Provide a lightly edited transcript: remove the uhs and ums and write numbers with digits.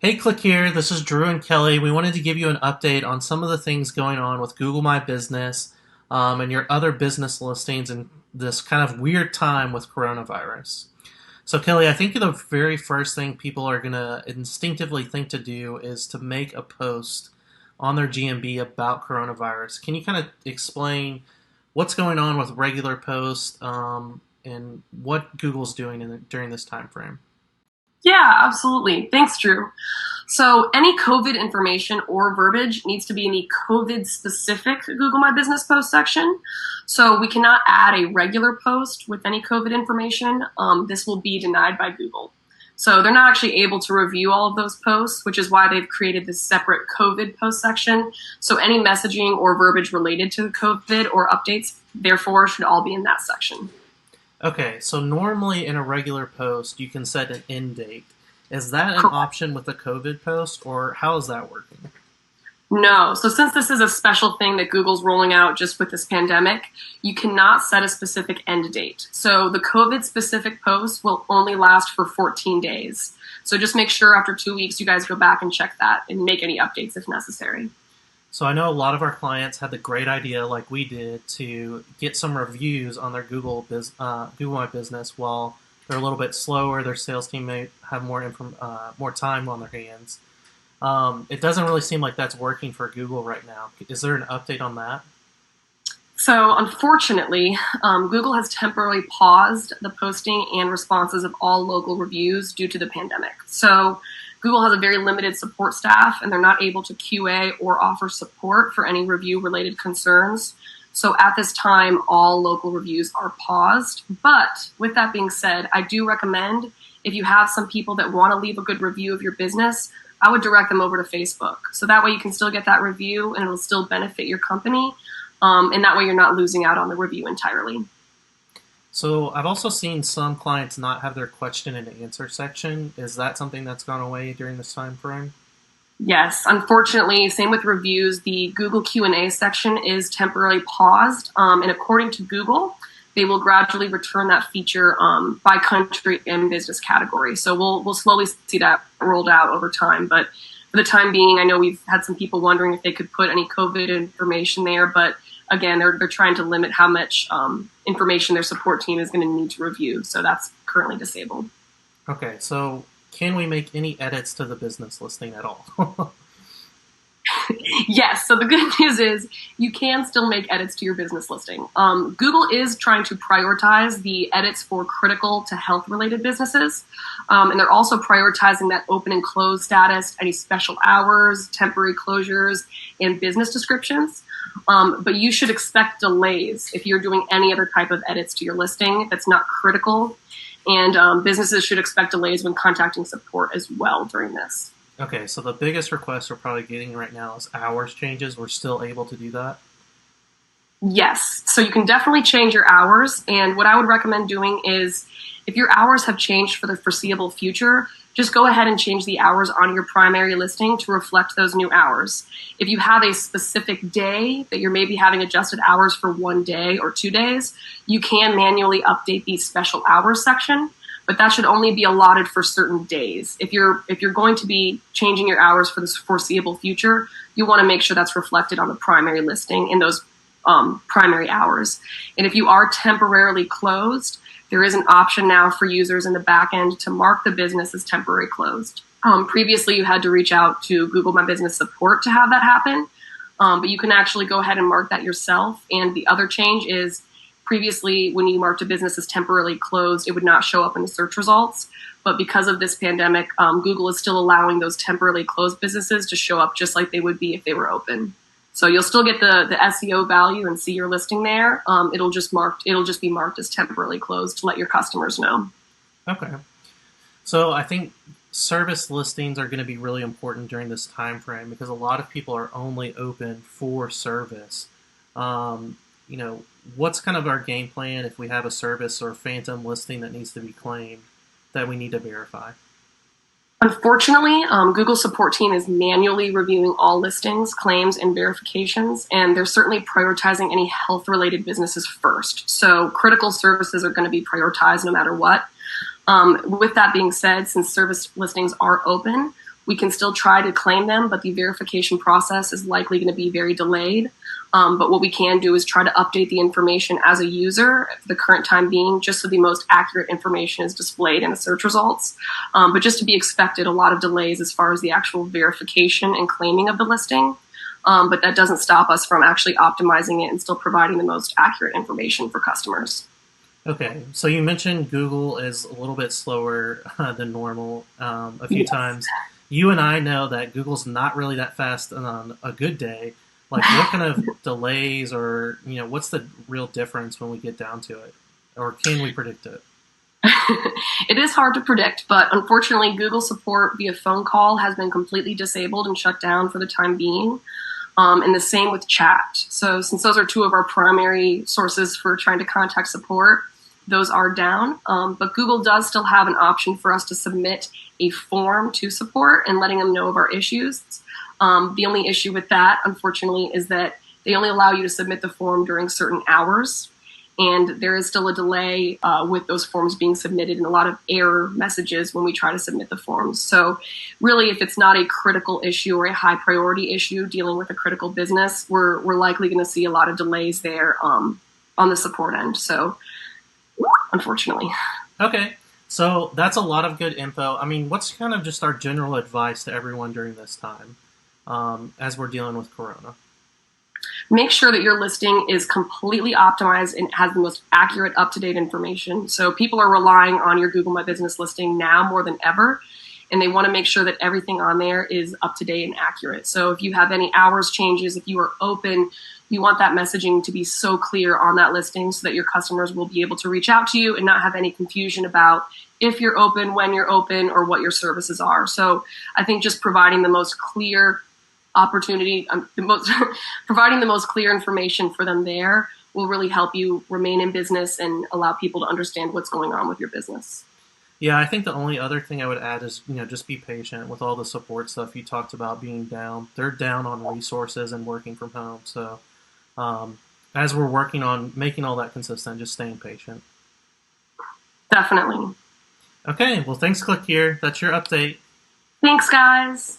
Hey, Click here. This is Drew and Kelly. We wanted to give you an update on some of the things going on with Google My Business and your other business listings in this kind of weird time with coronavirus. So, Kelly, I think the very first thing people are going to instinctively think to do is to make a post on their GMB about coronavirus. Can you kind of explain what's going on with regular posts and what Google's doing during this time frame? Yeah, absolutely. Thanks, Drew. So any COVID information or verbiage needs to be in the COVID specific Google My Business post section. So we cannot add a regular post with any COVID information. This will be denied by Google. So they're not actually able to review all of those posts, which is why they've created this separate COVID post section. So any messaging or verbiage related to COVID or updates, therefore, should all be in that section. Okay, so normally in a regular post, you can set an end date. Is that an Correct. option with a COVID post, or how is that working? No. So since this is a special thing that Google's rolling out just with this pandemic, you cannot set a specific end date. So the COVID specific post will only last for 14 days. So just make sure after 2 weeks you guys go back and check that and make any updates if necessary. So I know a lot of our clients had the great idea, like we did, to get some reviews on their Google My Business while they're a little bit slower. Their sales team may have more time on their hands. It doesn't really seem like that's working for Google right now. Is there an update on that? So unfortunately, Google has temporarily paused the posting and responses of all local reviews due to the pandemic. So Google has a very limited support staff, and they're not able to QA or offer support for any review-related concerns. So at this time, all local reviews are paused. But with that being said, I do recommend if you have some people that want to leave a good review of your business, I would direct them over to Facebook. So that way you can still get that review and it'll still benefit your company. And that way you're not losing out on the review entirely. So I've also seen some clients not have their question and answer section. Is that something that's gone away during this time frame? Yes, unfortunately, same with reviews. The Google Q&A section is temporarily paused, and according to Google, they will gradually return that feature by country and business category. So we'll slowly see that rolled out over time. But for the time being, I know we've had some people wondering if they could put any COVID information there, but again, they're trying to limit how much information their support team is going to need to review. So that's currently disabled. Okay, so can we make any edits to the business listing at all? Yes. So the good news is you can still make edits to your business listing. Google is trying to prioritize the edits for critical to health related businesses. And they're also prioritizing that open and closed status, any special hours, temporary closures, and business descriptions. But you should expect delays if you're doing any other type of edits to your listing that's not critical. And businesses should expect delays when contacting support as well during this. Okay, so the biggest request we're probably getting right now is hours changes. We're still able to do that? Yes. So you can definitely change your hours. And what I would recommend doing is if your hours have changed for the foreseeable future, just go ahead and change the hours on your primary listing to reflect those new hours. If you have a specific day that you're maybe having adjusted hours for 1 day or 2 days, you can manually update the special hours section, but that should only be allotted for certain days. If you're going to be changing your hours for the foreseeable future, you want to make sure that's reflected on the primary listing in those primary hours. And if you are temporarily closed, there is an option now for users in the back end to mark the business as temporary closed. Previously, you had to reach out to Google My Business support to have that happen, but you can actually go ahead and mark that yourself. And the other change is previously, when you marked a business as temporarily closed, it would not show up in the search results. But because of this pandemic, Google is still allowing those temporarily closed businesses to show up just like they would be if they were open. So you'll still get the SEO value and see your listing there. It'll just be marked as temporarily closed to let your customers know. Okay. So I think service listings are going to be really important during this time frame because a lot of people are only open for service. What's kind of our game plan if we have a service or phantom listing that needs to be claimed that we need to verify? Unfortunately, Google support team is manually reviewing all listings, claims, and verifications, and they're certainly prioritizing any health-related businesses first. So critical services are going to be prioritized no matter what. With that being said, since service listings are open, we can still try to claim them, but the verification process is likely going to be very delayed. But what we can do is try to update the information as a user for the current time being, just so the most accurate information is displayed in the search results. But just to be expected, a lot of delays as far as the actual verification and claiming of the listing. But that doesn't stop us from actually optimizing it and still providing the most accurate information for customers. Okay, so you mentioned Google is a little bit slower than normal a few Yes. times. You and I know that Google's not really that fast on a good day. Like, what kind of delays, or what's the real difference when we get down to it, or can we predict it? It is hard to predict, but unfortunately, Google support via phone call has been completely disabled and shut down for the time being. And the same with chat. So since those are two of our primary sources for trying to contact support, those are down. But Google does still have an option for us to submit a form to support and letting them know of our issues. The only issue with that, unfortunately, is that they only allow you to submit the form during certain hours. And there is still a delay with those forms being submitted and a lot of error messages when we try to submit the forms. So really, if it's not a critical issue or a high priority issue dealing with a critical business, we're likely going to see a lot of delays there on the support end. So unfortunately. Okay, so that's a lot of good info. I mean, what's kind of just our general advice to everyone during this time as we're dealing with Corona? Make sure that your listing is completely optimized and has the most accurate, up-to-date information. So people are relying on your Google My Business listing now more than ever, and they want to make sure that everything on there is up-to-date and accurate. So if you have any hours changes, if you are open, you want that messaging to be so clear on that listing so that your customers will be able to reach out to you and not have any confusion about if you're open, when you're open, or what your services are. So I think just providing the most clear opportunity, providing the most clear information for them there will really help you remain in business and allow people to understand what's going on with your business. Yeah, I think the only other thing I would add is, just be patient with all the support stuff you talked about being down. They're down on resources and working from home. So as we're working on making all that consistent, just staying patient. Definitely. Okay, well, thanks, Click Here. That's your update. Thanks, guys.